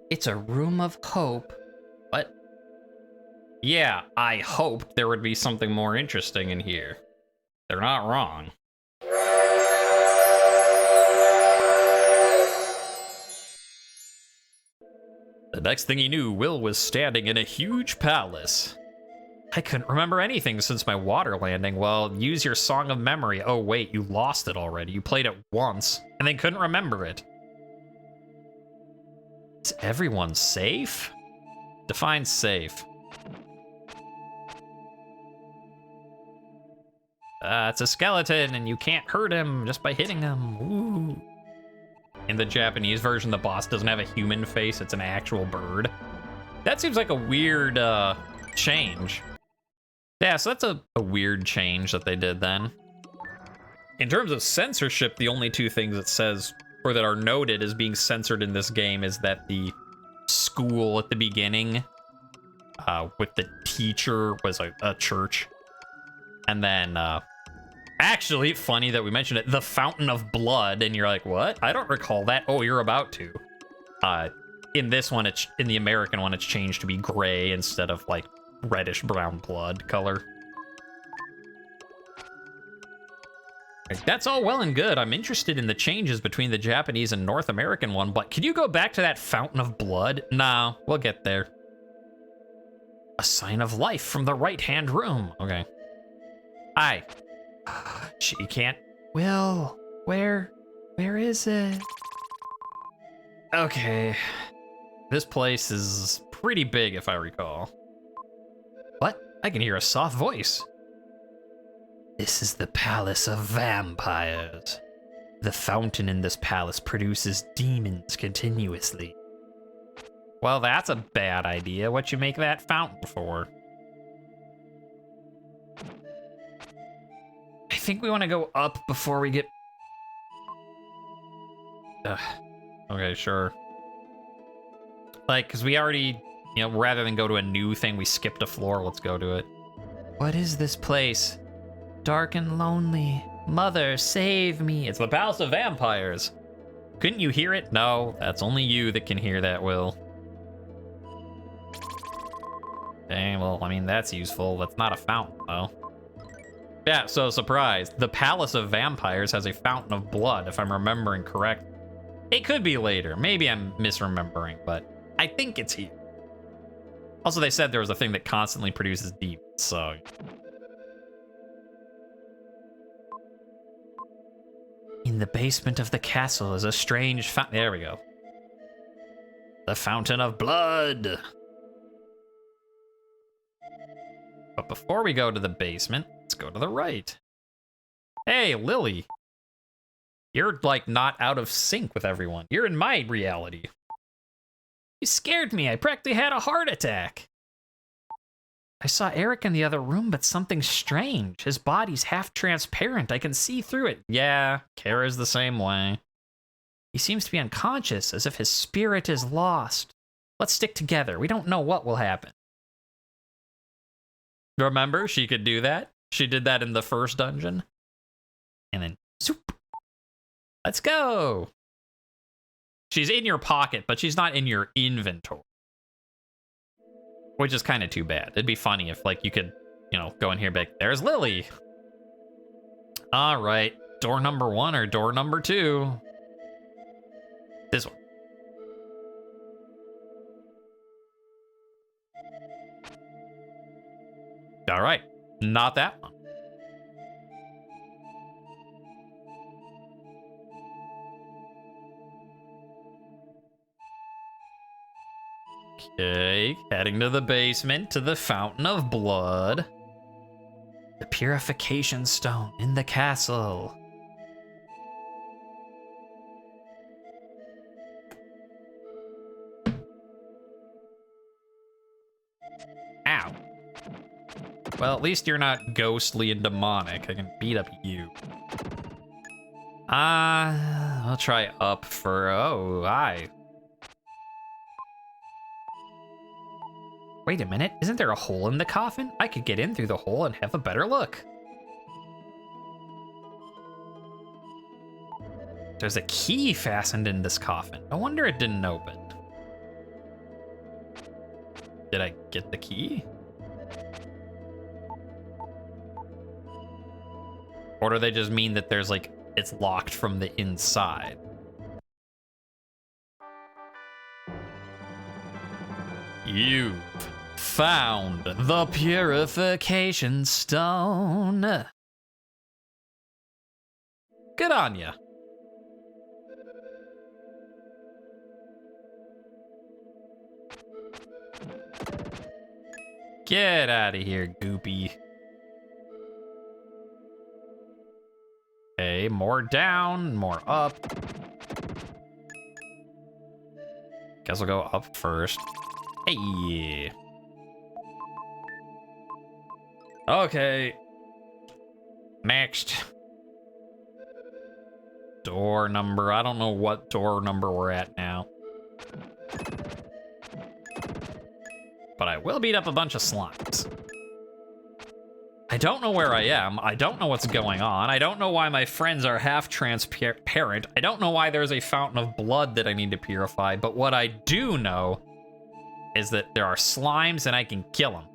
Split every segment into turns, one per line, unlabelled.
It's a room of hope. What? Yeah, I hoped there would be something more interesting in here. They're not wrong. The next thing he knew, Will was standing in a huge palace. I couldn't remember anything since my water landing. Well, use your song of memory. Oh wait, you lost it already. You played it once, and then couldn't remember it. Is everyone safe? Define safe. It's a skeleton, and you can't hurt him just by hitting him. Ooh. In the Japanese version, the boss doesn't have a human face. It's an actual bird. That seems like a weird change. Yeah, so that's a weird change that they did then. In terms of censorship, the only two things it says, or that are noted as being censored in this game, is that the school at the beginning with the teacher was a church. And then, actually, funny that we mentioned it, the Fountain of Blood, and you're like, what? I don't recall that. Oh, you're about to. In this one, in the American one, it's changed to be gray instead of, like, reddish brown blood color. That's all well and good. I'm interested in the changes between the Japanese and North American one, but could you go back to that Fountain of Blood? No, we'll get there. A sign of life from the right-hand room. Okay. Hi. She can't. Will, where is it? Okay. This place is pretty big, if I recall. What? I can hear a soft voice. This is the Palace of Vampires. The fountain in this palace produces demons continuously. Well, that's a bad idea. What you make that fountain for? I think we want to go up before we get... Okay, sure. Like, because we already, you know, rather than go to a new thing, we skipped a floor. Let's go to it. What is this place? Dark and lonely. Mother, save me. It's the Palace of Vampires. Couldn't you hear it? No, that's only you that can hear that, Will. Dang, well, I mean, that's useful. That's not a fountain, though. Yeah, so surprise. The Palace of Vampires has a fountain of blood, if I'm remembering correct. It could be later. Maybe I'm misremembering, but I think it's here. Also, they said there was a thing that constantly produces demons, so... In the basement of the castle is a strange fountain. There we go. The Fountain of Blood. But before we go to the basement, let's go to the right. Hey, Lily. You're, like, not out of sync with everyone. You're in my reality. You scared me. I practically had a heart attack. I saw Eric in the other room, but something strange. His body's half transparent. I can see through it. Yeah, Kara's the same way. He seems to be unconscious, as if his spirit is lost. Let's stick together. We don't know what will happen. Remember, she could do that? She did that in the first dungeon. And then, zoop. Let's go. She's in your pocket, but she's not in your inventory. Which is kind of too bad. It'd be funny if, like, you could, you know, go in here and be like, there's Lily. All right. Door number 1 or door number 2? This one. All right. Not that one. Okay, heading to the basement, to the Fountain of Blood. The Purification Stone in the castle. Ow. Well, at least you're not ghostly and demonic. I can beat up you. I'll try up for... Oh, hi. Wait a minute, isn't there a hole in the coffin? I could get in through the hole and have a better look. There's a key fastened in this coffin. No wonder it didn't open. Did I get the key? Or do they just mean that there's like, it's locked from the inside? You've found the purification stone. Good on ya. Get out of here, goopy. Okay, more down, more up. Guess I'll go up first. Hey. Okay. Next. Door number. I don't know what door number we're at now. But I will beat up a bunch of slimes. I don't know where I am. I don't know what's going on. I don't know why my friends are half transparent. I don't know why there's a fountain of blood that I need to purify. But what I do know is that there are slimes and I can kill them.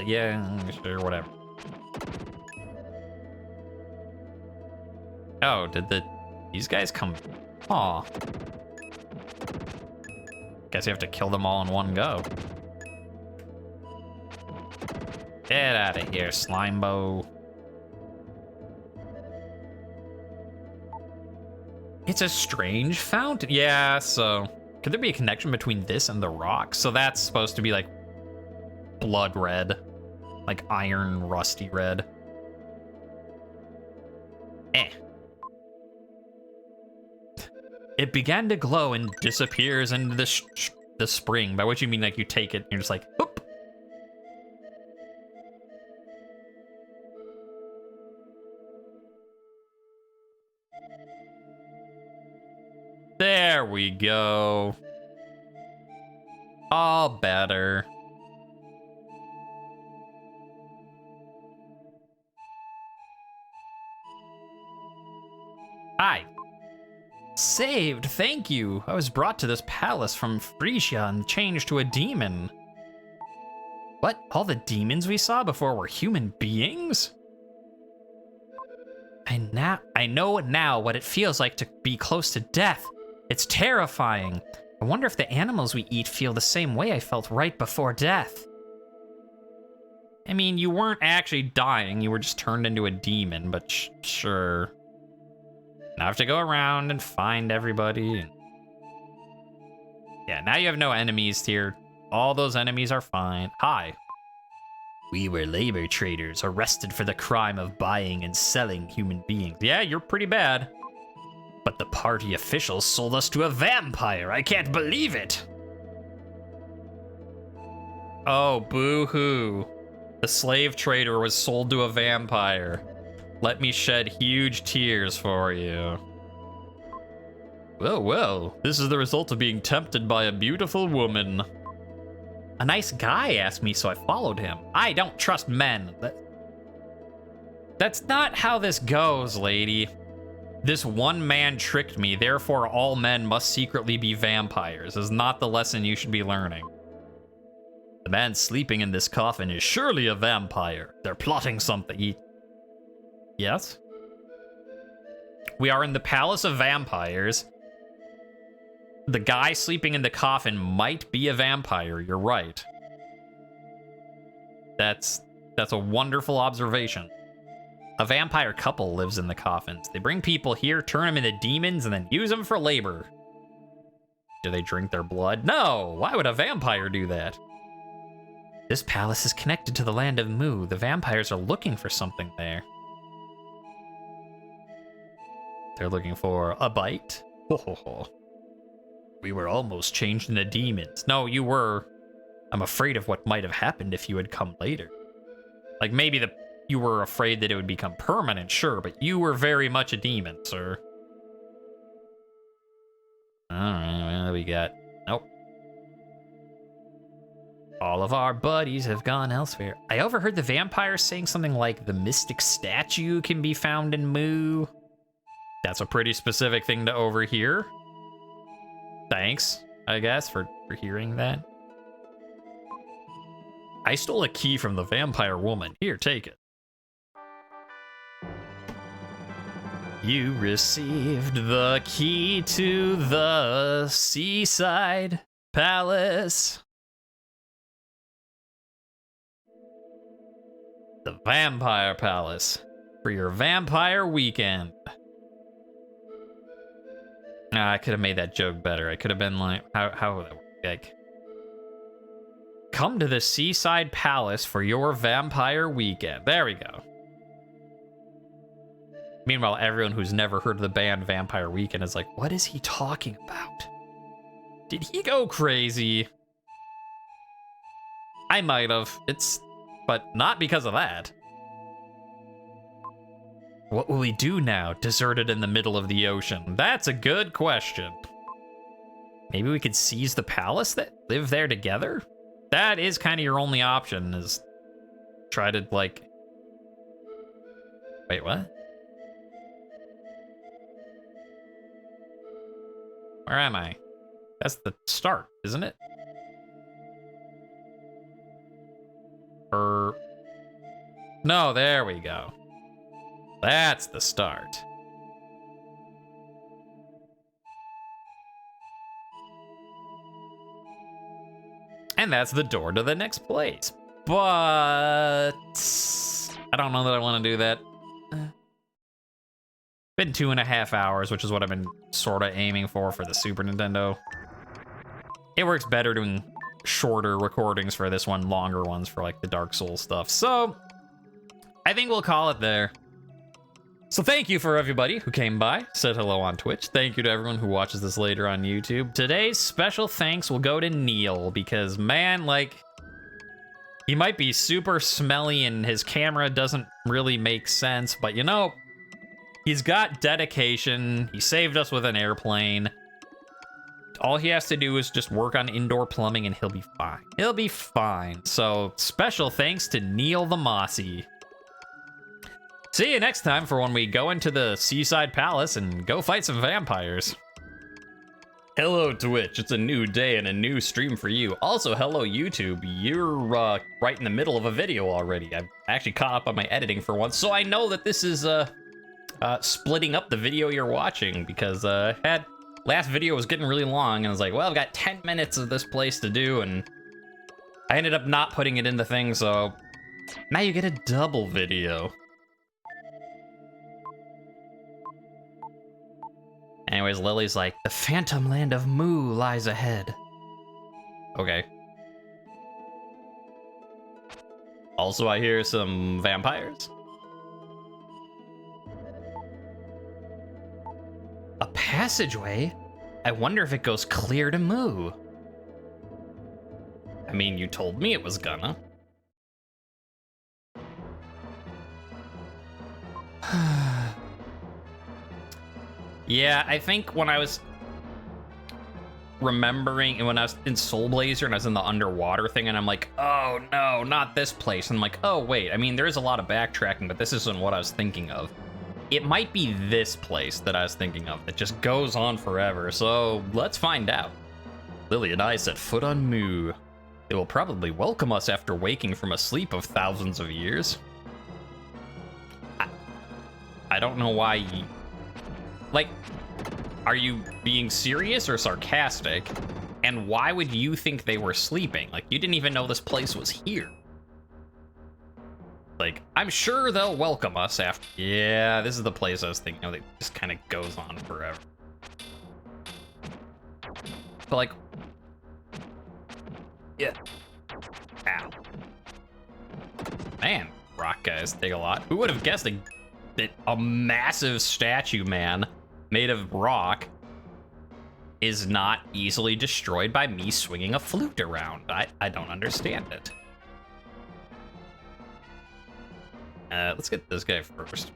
Yeah, sure, whatever. Oh, did these guys come? Aw. Guess you have to kill them all in one go. Get out of here, Slimebo. It's a strange fountain. Yeah, so could there be a connection between this and the rock? So that's supposed to be like blood red, like iron rusty red. It began to glow and disappears into the spring, by which you mean like you take it and you're just like, whoop. There we go. All better. Hi. Saved, thank you. I was brought to this palace from Frisia and changed to a demon. What? All the demons we saw before were human beings? I know now what it feels like to be close to death. It's terrifying. I wonder if the animals we eat feel the same way I felt right before death. I mean, you weren't actually dying, you were just turned into a demon, but sure. Now I have to go around and find everybody. Yeah, now you have no enemies here. All those enemies are fine. Hi. We were labor traders arrested for the crime of buying and selling human beings. Yeah, you're pretty bad. But the party officials sold us to a vampire. I can't believe it. Oh, boo-hoo. The slave trader was sold to a vampire. Let me shed huge tears for you. Well, this is the result of being tempted by a beautiful woman. A nice guy asked me, so I followed him. I don't trust men. That's not how this goes, lady. This one man tricked me, therefore all men must secretly be vampires. Is not the lesson you should be learning. The man sleeping in this coffin is surely a vampire. They're plotting something. Yes? We are in the Palace of Vampires. The guy sleeping in the coffin might be a vampire. You're right. That's a wonderful observation. A vampire couple lives in the coffins. They bring people here, turn them into demons, and then use them for labor. Do they drink their blood? No! Why would a vampire do that? This palace is connected to the land of Mu. The vampires are looking for something there. They're looking for a bite? Ho ho ho. We were almost changed into demons. No, you were. I'm afraid of what might have happened if you had come later. Like, maybe you were afraid that it would become permanent, sure, but you were very much a demon, sir. Alright, what do we got? Nope. All of our buddies have gone elsewhere. I overheard the vampire saying something like the mystic statue can be found in Moo. That's a pretty specific thing to overhear. Thanks, I guess, for hearing that. I stole a key from the vampire woman. Here, take it. You received the key to the seaside palace. The vampire palace for your vampire weekend. I could have made that joke better. I could have been like, how would that work? Like, come to the seaside palace for your vampire weekend. There we go. Meanwhile, everyone who's never heard of the band Vampire Weekend is like, what is he talking about? Did he go crazy? I might have. But not because of that. What will we do now, deserted in the middle of the ocean? That's a good question. Maybe we could seize the palace that live there together? That is kind of your only option, is try to, like... Wait, what? Where am I? That's the start, isn't it? No, there we go. That's the start. And that's the door to the next place. But I don't know that I want to do that. Been 2.5 hours, which is what I've been sort of aiming for the Super Nintendo. It works better doing shorter recordings for this one, longer ones for like the Dark Souls stuff. So I think we'll call it there. So thank you for everybody who came by, said hello on Twitch. Thank you to everyone who watches this later on YouTube. Today's special thanks will go to Neil because, man, like, he might be super smelly and his camera doesn't really make sense, but you know, he's got dedication. He saved us with an airplane. All he has to do is just work on indoor plumbing and he'll be fine. He'll be fine. So special thanks to Neil the Mossy. See you next time for when we go into the Seaside Palace and go fight some vampires. Hello, Twitch. It's a new day and a new stream for you. Also, hello, YouTube. You're right in the middle of a video already. I've actually caught up on my editing for once, so I know that this is splitting up the video you're watching because last video was getting really long and I was like, well, I've got 10 minutes of this place to do, and I ended up not putting it in the thing, so now you get a double video. Anyways, Lily's like, the phantom land of Moo lies ahead. Okay. Also, I hear some vampires. A passageway? I wonder if it goes clear to Moo. I mean, you told me it was gonna. Yeah, I think when I was remembering, and when I was in Soul Blazer and I was in the underwater thing, and I'm like, oh no, not this place. And I'm like, oh wait, I mean, there is a lot of backtracking, but this isn't what I was thinking of. It might be this place that I was thinking of that just goes on forever, so let's find out. Lily and I set foot on Moo. They will probably welcome us after waking from a sleep of thousands of years. I don't know why you... Like, are you being serious or sarcastic? And why would you think they were sleeping? Like, you didn't even know this place was here. Like, I'm sure they'll welcome us after... Yeah, this is the place I was thinking of. It just kind of goes on forever. But, like... Yeah. Ow. Man, rock guys take a lot. Who would have guessed that a massive statue, man, made of rock is not easily destroyed by me swinging a flute around? I don't understand it. Let's get this guy first.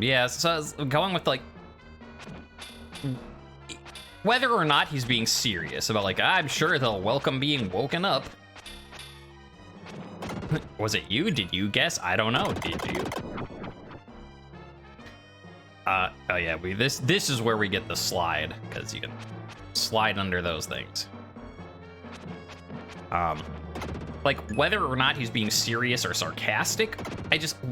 Yeah, so I was going with, like... whether or not he's being serious about, like, I'm sure they'll welcome being woken up. Was it you? Did you guess? I don't know. Did you? Oh yeah, this is where we get the slide, because you can slide under those things. Like, whether or not he's being serious or sarcastic,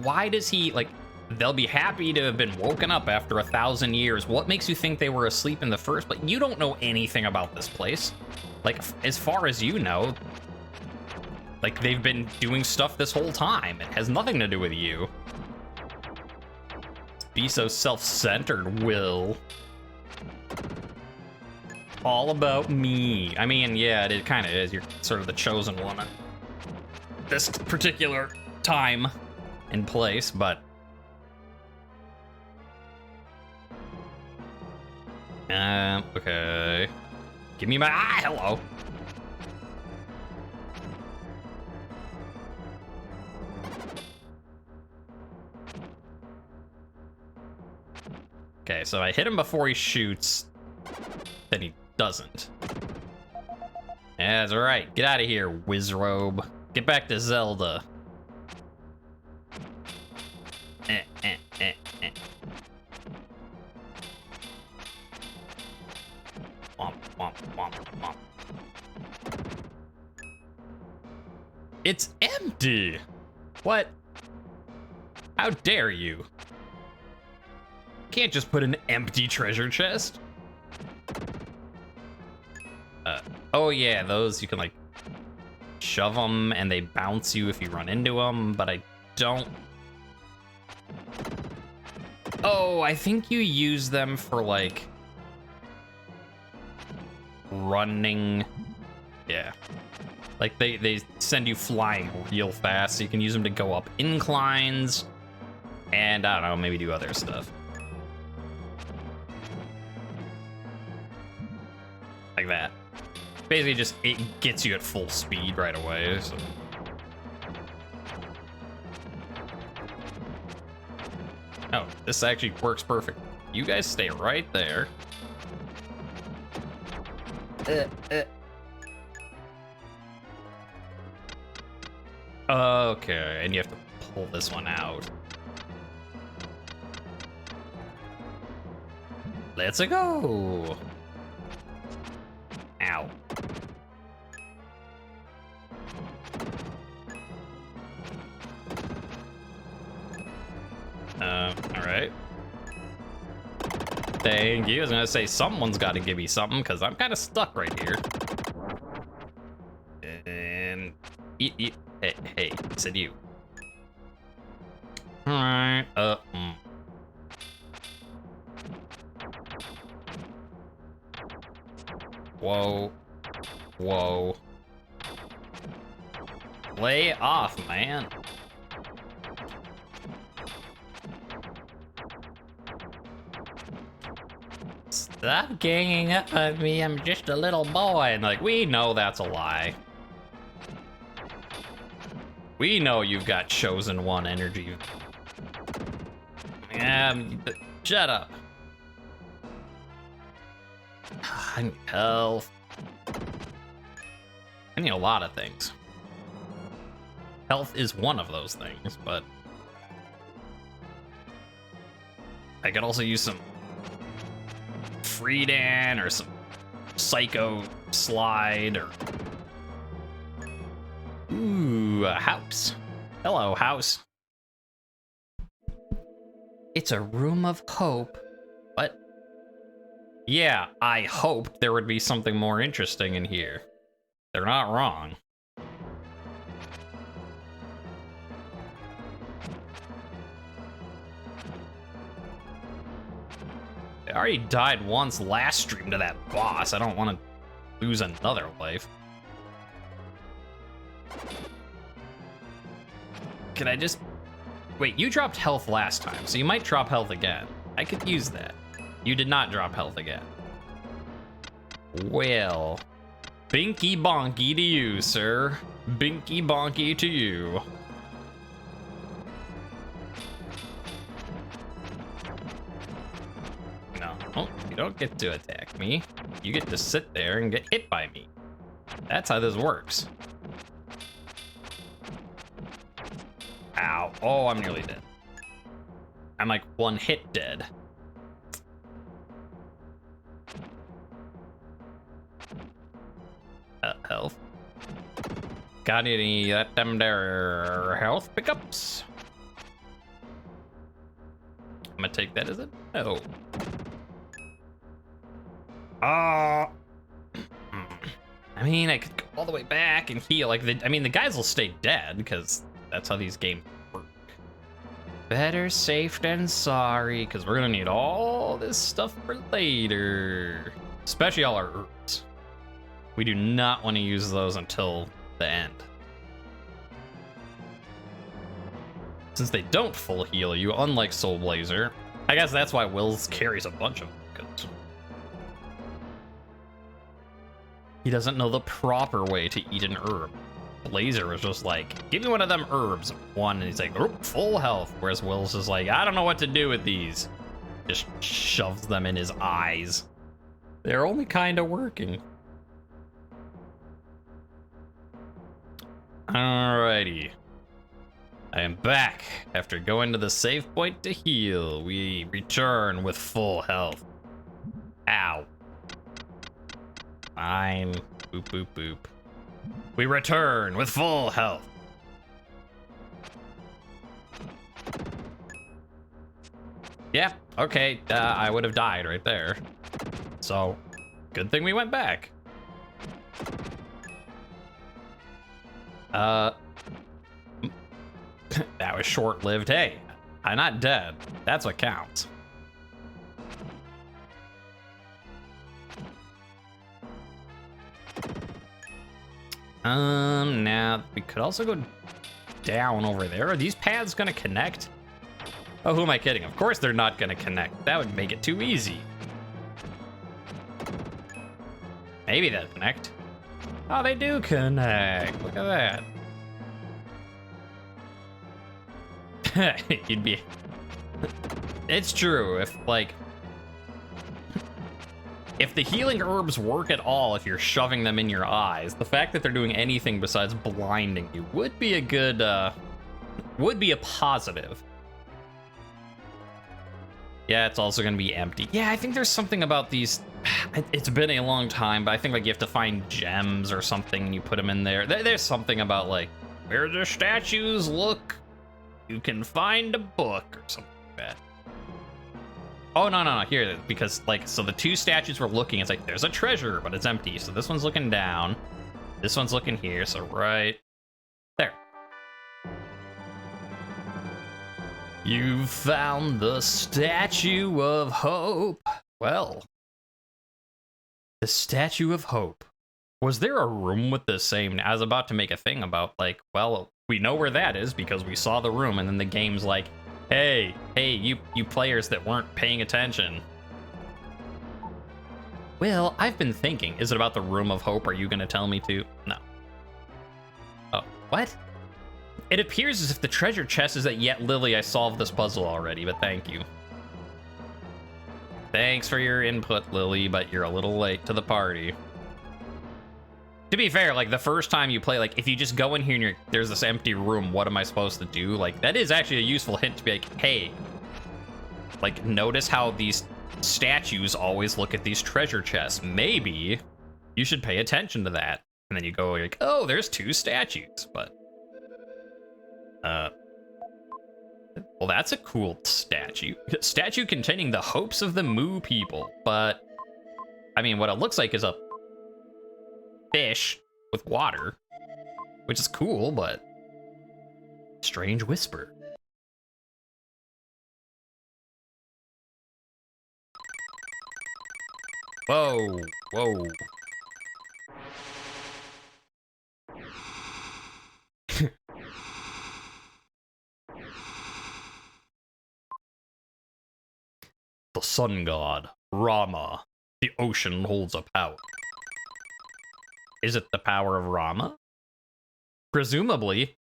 why does he, like, they'll be happy to have been woken up after 1,000 years. What makes you think they were asleep in the first place? You don't know anything about this place. Like, as far as you know, like, they've been doing stuff this whole time. It has nothing to do with you. Be so self-centered, Will. All about me. I mean, yeah, it kind of is. You're sort of the chosen one at this particular time and place, but... okay. Give me my... hello. Okay, so I hit him before he shoots, then he doesn't. That's right. Get out of here, Wizrobe. Get back to Zelda. Womp, womp, womp, womp. It's empty! What? How dare you? Can't just put an empty treasure chest. Oh yeah, those you can like shove them and they bounce you if you run into them, but I don't... Oh, I think you use them for like running. Yeah. Like they send you flying real fast, so you can use them to go up inclines and I don't know, maybe do other stuff. Like that. Basically just, it gets you at full speed right away, so. Oh, this actually works perfect. You guys stay right there. Okay, and you have to pull this one out. Let's go. Ow. All right. Thank you. I was gonna say someone's got to give me something because I'm kind of stuck right here. And hey, I said you. All right. Whoa. Whoa. Lay off, man. Stop ganging up on me, I'm just a little boy. And like, we know that's a lie. We know you've got chosen one energy. Shut up. I need health. I need a lot of things. Health is one of those things, but I could also use some Freedan or some Psycho Slide or... Ooh, a house. Hello, house. It's a room of hope. What? Yeah, I hoped there would be something more interesting in here. They're not wrong. I already died once last stream to that boss. I don't want to lose another life. Can I just... Wait, you dropped health last time, so you might drop health again. I could use that. You did not drop health again. Well, binky bonky to you, sir. Binky bonky to you. No, you don't get to attack me. You get to sit there and get hit by me. That's how this works. Ow. Oh, I'm nearly dead. I'm like 1 hit dead. Health. Got any them there health pickups? I'm gonna take that as a no. I mean, I could go all the way back and heal. Like, the guys will stay dead because that's how these games work. Better safe than sorry, because we're gonna need all this stuff for later, especially all our herbs. We do not want to use those until the end. Since they don't full heal you, unlike Soul Blazer. I guess that's why Wills carries a bunch of them, because he doesn't know the proper way to eat an herb. Blazer was just like, give me one of them herbs. One, and he's like, full health. Whereas Wills is like, I don't know what to do with these. Just shoves them in his eyes. They're only kind of working. Alrighty. I am back. After going to the save point to heal, we return with full health. Ow. Fine. Boop, boop, boop. We return with full health. Yeah, okay. I would have died right there. So, good thing we went back. That was short-lived. Hey, I'm not dead. That's what counts. Now we could also go down over there. Are these paths gonna connect? Oh, who am I kidding? Of course they're not gonna connect. That would make it too easy. Maybe they'll connect. Oh, they do connect. Look at that. You'd be... It's true. If the healing herbs work at all, if you're shoving them in your eyes, the fact that they're doing anything besides blinding you would be a good, would be a positive. Yeah, it's also gonna be empty. Yeah, I think there's something about these... It's been a long time, but I think, like, you have to find gems or something and you put them in there. There's something about, like, where the statues look, you can find a book or something like that. Oh, no, here, because, like, so the two statues we're looking, it's like, there's a treasure, but it's empty. So this one's looking down, this one's looking here, so right there. You found the Statue of Hope. Well, the Statue of Hope. Was there a room with the same? I was about to make a thing about, like, well, we know where that is because we saw the room, and then the game's like, hey, you players that weren't paying attention. Well, I've been thinking, is it about the Room of Hope? Are you gonna tell me to? No. Oh, what? It appears as if the treasure chest is that yet, Lily, I solved this puzzle already, but thank you. Thanks for your input, Lily, but you're a little late to the party. To be fair, like, the first time you play, like, if you just go in here and there's this empty room, what am I supposed to do? Like, that is actually a useful hint to be like, hey, like, notice how these statues always look at these treasure chests. Maybe you should pay attention to that. And then you go, like, oh, there's two statues, but... Well, that's a cool statue. Statue containing the hopes of the Moo people, but... I mean, what it looks like is a fish with water, which is cool, but strange whisper. Whoa, whoa. The sun god, Rama. The ocean holds a power. Is it the power of Rama? Presumably.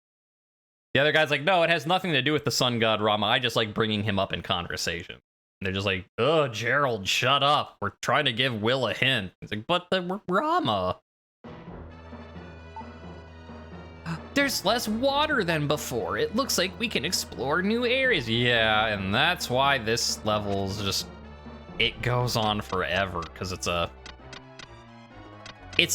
The other guy's like, no, it has nothing to do with the sun god Rama. I just like bringing him up in conversation. they're just like, "Oh, Gerald, shut up. We're trying to give Will a hint." It's like, "But we're Rama." There's less water than before. It looks like we can explore new areas. Yeah, and that's why this level's just, it goes on forever, because it's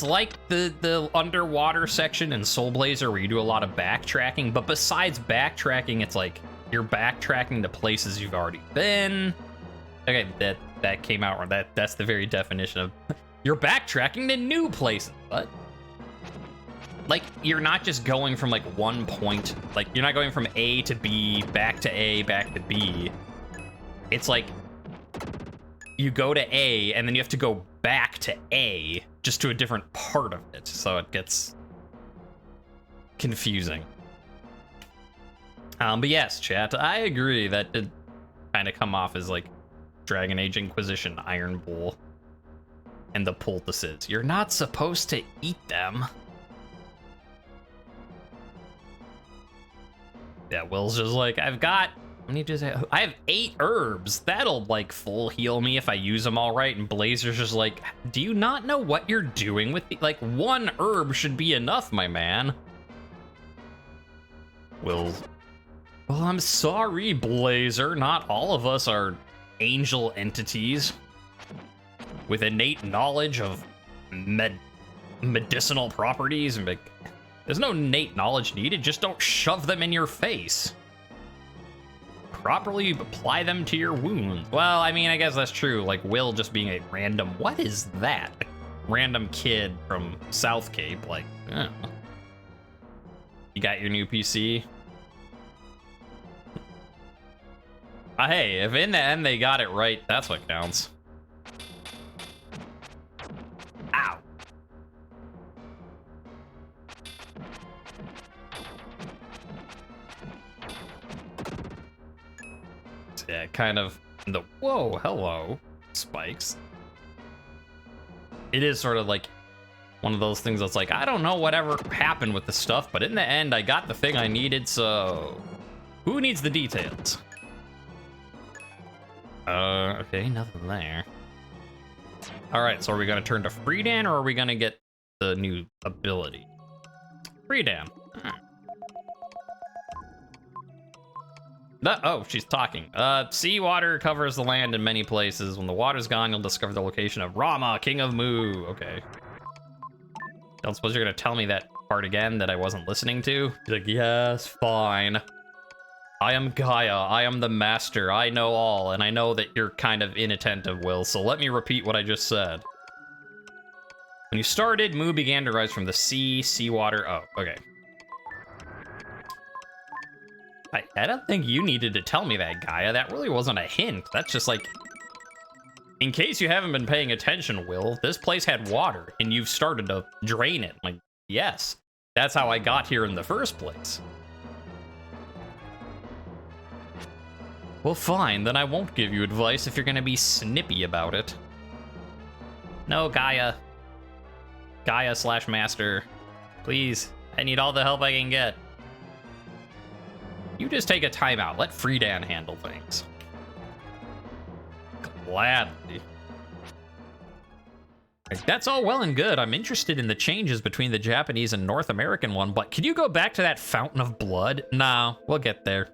like the underwater section in Soul Blazer where you do a lot of backtracking, but besides backtracking, it's like you're backtracking to places you've already been. Okay, that came out wrong. That's the very definition of you're backtracking to new places, but like, you're not just going from, like, one point. Like, you're not going from A to B, back to A, back to B. It's like, you go to A, and then you have to go back to A, just to a different part of it. So it gets confusing. But yes, chat, I agree that did kind of come off as, like, Dragon Age Inquisition Iron Bull and the poultices. You're not supposed to eat them. Yeah, Will's just like, I have 8 herbs. That'll, like, full heal me if I use them all right. And Blazer's just like, do you not know what you're doing with the, like, 1 herb should be enough, my man. Will's, well, I'm sorry, Blazer. Not all of us are angel entities with innate knowledge of medicinal properties. And, like, there's no innate knowledge needed, just don't shove them in your face. Properly apply them to your wounds. Well, I mean, I guess that's true. Like, Will just being a random, what is that? Random kid from South Cape, like, oh. You got your new PC? Hey, if in the end they got it right, that's what counts. Ow. Yeah, kind of the whoa, hello, spikes. It is sort of like one of those things that's like, I don't know whatever happened with the stuff, but in the end, I got the thing I needed, so who needs the details? Okay, nothing there. All right, so are we gonna turn to Freedan, or are we gonna get the new ability? Freedan. Oh, she's talking. Seawater covers the land in many places. When the water's gone, you'll discover the location of Rama, King of Mu. Okay. Don't suppose you're gonna tell me that part again that I wasn't listening to? She's like, yes, fine. I am Gaia. I am the master. I know all, and I know that you're kind of inattentive, Will, so let me repeat what I just said. When you started, Mu began to rise from the sea, seawater. Oh, okay. I don't think you needed to tell me that, Gaia. That really wasn't a hint. That's just like, in case you haven't been paying attention, Will, this place had water, and you've started to drain it. Like, yes, that's how I got here in the first place. Well, fine, then I won't give you advice if you're gonna be snippy about it. No, Gaia. Gaia/Master. Please, I need all the help I can get. You just take a timeout. Let Freedan handle things. Gladly. That's all well and good. I'm interested in the changes between the Japanese and North American one, but can you go back to that fountain of blood? No, we'll get there.